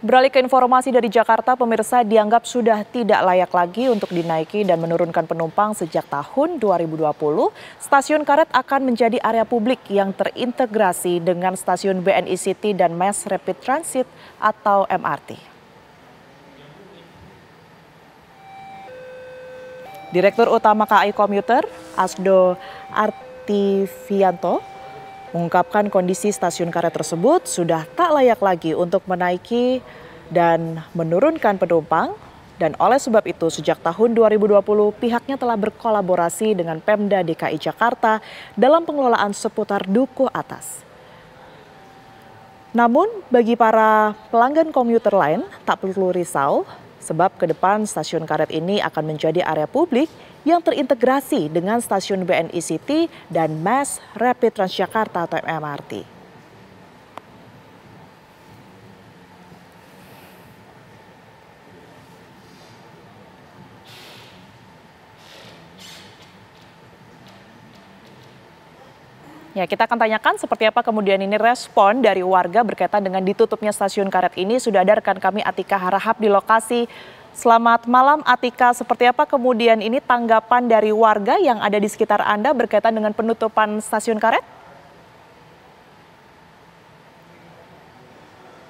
Beralih ke informasi dari Jakarta, pemirsa dianggap sudah tidak layak lagi untuk dinaiki dan menurunkan penumpang sejak tahun 2020. Stasiun Karet akan menjadi area publik yang terintegrasi dengan stasiun BNI City dan Mass Rapid Transit atau MRT. Direktur Utama KAI Komuter, Asdo Artivianto, mengungkapkan kondisi stasiun Karet tersebut sudah tak layak lagi untuk menaiki dan menurunkan penumpang. Dan oleh sebab itu sejak tahun 2020 pihaknya telah berkolaborasi dengan Pemda DKI Jakarta dalam pengelolaan seputar Dukuh Atas. Namun bagi para pelanggan komuter lain tak perlu risau sebab ke depan stasiun Karet ini akan menjadi area publik yang terintegrasi dengan stasiun BNI City dan Mass Rapid Transjakarta atau MRT. Ya, kita akan tanyakan seperti apa kemudian ini respon dari warga berkaitan dengan ditutupnya stasiun Karet ini. Sudah ada rekan kami Atika Harahap di lokasi. Selamat malam Atika, seperti apa kemudian ini tanggapan dari warga yang ada di sekitar Anda berkaitan dengan penutupan stasiun Karet?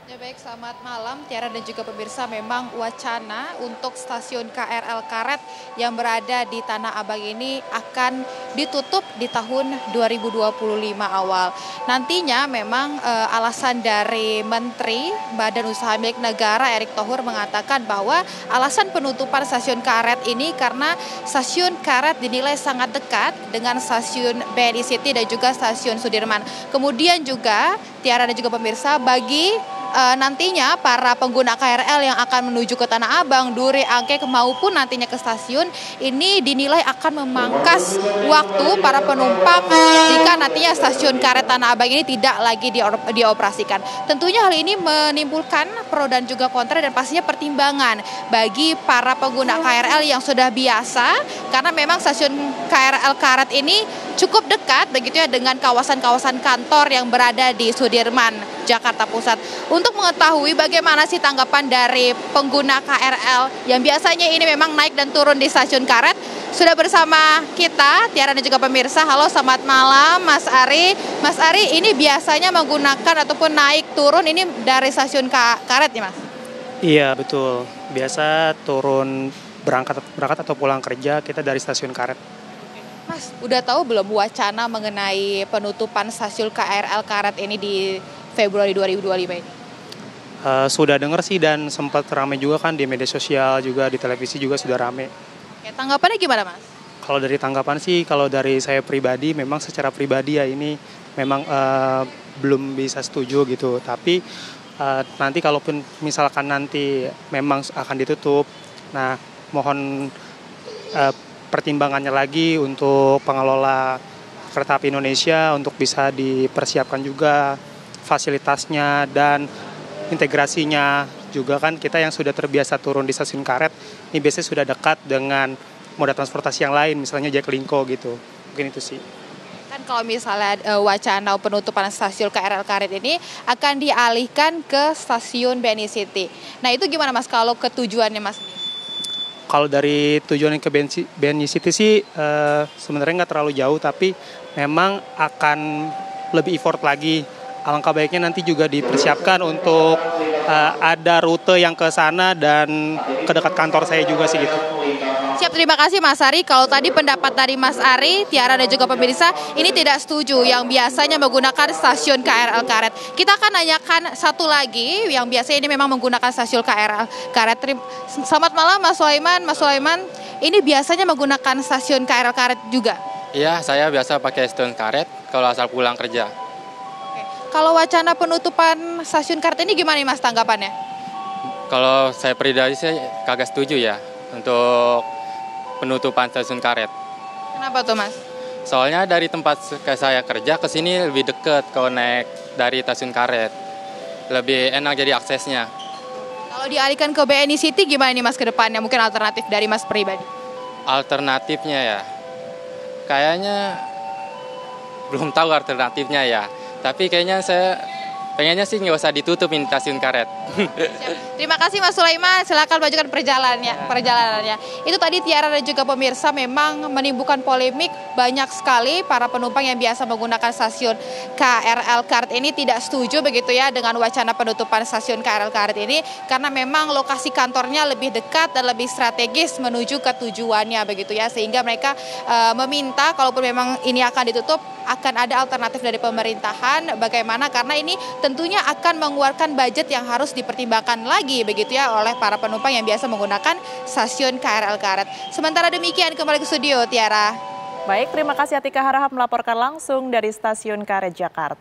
Ya baik, selamat malam Tiara dan juga pemirsa. Memang wacana untuk stasiun KRL Karet yang berada di Tanah Abang ini akan ditutup di tahun 2025 awal. Nantinya memang alasan dari Menteri Badan Usaha Milik Negara Erick Thohir mengatakan bahwa alasan penutupan stasiun Karet ini karena stasiun Karet dinilai sangat dekat dengan stasiun BNI City dan juga stasiun Sudirman. Kemudian juga Tiara dan juga pemirsa, bagi nantinya para pengguna KRL yang akan menuju ke Tanah Abang, Duri, Angke maupun nantinya ke stasiun ini dinilai akan memangkas waktu para penumpang jika nantinya stasiun Karet Tanah Abang ini tidak lagi dioperasikan. Tentunya hal ini menimbulkan pro dan juga kontra dan pastinya pertimbangan bagi para pengguna KRL yang sudah biasa karena memang stasiun KRL Karet ini cukup dekat begitu ya dengan kawasan-kawasan kantor yang berada di Sudirman, Jakarta Pusat. Untuk mengetahui bagaimana sih tanggapan dari pengguna KRL yang biasanya ini memang naik dan turun di stasiun Karet, sudah bersama kita, Tiara dan juga pemirsa. Halo, selamat malam Mas Ari. Mas Ari, ini biasanya menggunakan ataupun naik turun ini dari stasiun Karet nih Mas? Iya betul, biasa turun berangkat atau pulang kerja kita dari stasiun Karet. Mas, udah tahu belum wacana mengenai penutupan stasiun KRL Karet ini di Februari 2025 ini? Sudah dengar sih dan sempat ramai juga kan di media sosial juga di televisi juga sudah ramai. Oke, tanggapannya gimana Mas? Kalau dari tanggapan sih, kalau dari saya pribadi memang secara pribadi ya ini memang belum bisa setuju gitu. Tapi nanti kalaupun misalkan nanti memang akan ditutup, nah mohon pertimbangannya lagi untuk pengelola Kereta Api Indonesia untuk bisa dipersiapkan juga fasilitasnya dan integrasinya juga kan kita yang sudah terbiasa turun di stasiun Karet ini biasanya sudah dekat dengan moda transportasi yang lain misalnya Jaklingko gitu. Mungkin itu sih. Kan kalau misalnya wacana penutupan stasiun KRL Karet ini akan dialihkan ke stasiun BNI City. Nah itu gimana Mas kalau ketujuannya Mas? Kalau dari tujuan ke BNI City sih sebenarnya nggak terlalu jauh tapi memang akan lebih effort lagi. Alangkah baiknya nanti juga dipersiapkan untuk ada rute yang ke sana dan ke dekat kantor saya juga sih gitu. Siap, terima kasih Mas Ari. Kalau tadi pendapat dari Mas Ari, Tiara dan juga pemirsa ini tidak setuju yang biasanya menggunakan stasiun KRL Karet. Kita akan nanyakan satu lagi yang biasanya ini memang menggunakan stasiun KRL Karet. Selamat malam Mas Sulaiman. Mas Sulaiman, ini biasanya menggunakan stasiun KRL Karet juga? Iya, saya biasa pakai stasiun Karet kalau asal pulang kerja. Oke. Kalau wacana penutupan stasiun Karet ini gimana nih Mas tanggapannya? Kalau saya pribadi saya kagak setuju ya untuk penutupan stasiun Karet. Kenapa tuh Mas? Soalnya dari tempat saya kerja ke sini lebih dekat kalau naik dari stasiun Karet. Lebih enak jadi aksesnya. Kalau dialihkan ke BNI City gimana nih Mas ke depannya? Mungkin alternatif dari Mas pribadi. Alternatifnya ya, kayaknya belum tahu alternatifnya ya. Tapi kayaknya saya pengennya sih nggak usah ditutup ini stasiun karet. Terima kasih Mas Sulaiman, silakan lanjutkan perjalanannya. Itu tadi Tiara dan juga pemirsa memang menimbulkan polemik, banyak sekali para penumpang yang biasa menggunakan stasiun KRL Karet ini tidak setuju begitu ya dengan wacana penutupan stasiun KRL Karet ini karena memang lokasi kantornya lebih dekat dan lebih strategis menuju ke tujuannya begitu ya, sehingga mereka meminta kalaupun memang ini akan ditutup akan ada alternatif dari pemerintahan bagaimana, karena ini tentunya akan mengeluarkan budget yang harus dipertimbangkan lagi begitu ya oleh para penumpang yang biasa menggunakan stasiun KRL Karet. Sementara demikian kembali ke studio Tiara. Baik, terima kasih Atika Harahap melaporkan langsung dari Stasiun Karet Jakarta.